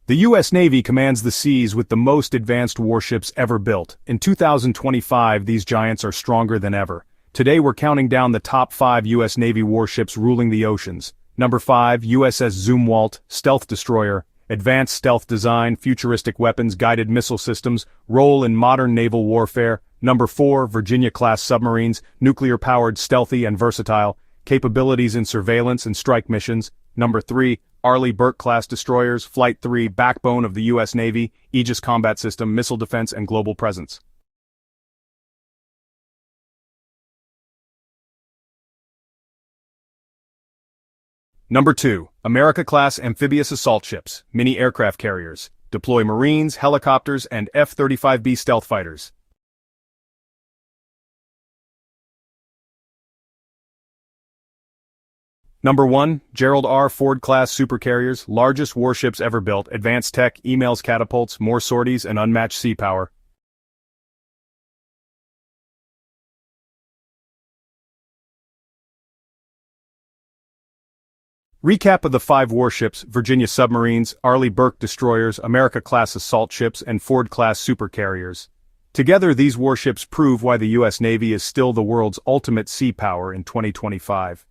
The U.S. Navy commands the seas with the most advanced warships ever built. In 2025, these giants are stronger than ever. Today we're counting down the top 5 U.S. Navy warships ruling the oceans. Number 5, USS Zumwalt, stealth destroyer, advanced stealth design, futuristic weapons, guided missile systems, role in modern naval warfare. Number 4, Virginia-class submarines, nuclear-powered, stealthy and versatile, capabilities in surveillance and strike missions. Number 3, Arleigh Burke-class destroyers, Flight 3, backbone of the U.S. Navy, Aegis combat system, missile defense and global presence. Number 2, America-class amphibious assault ships, mini aircraft carriers, deploy Marines, helicopters, and F-35B stealth fighters. Number 1, Gerald R. Ford-class supercarriers, largest warships ever built, advanced tech, emails, catapults, more sorties, and unmatched sea power. Recap of the 5 warships: Virginia submarines, Arleigh Burke destroyers, America-class assault ships, and Ford-class supercarriers. Together these warships prove why the U.S. Navy is still the world's ultimate sea power in 2025.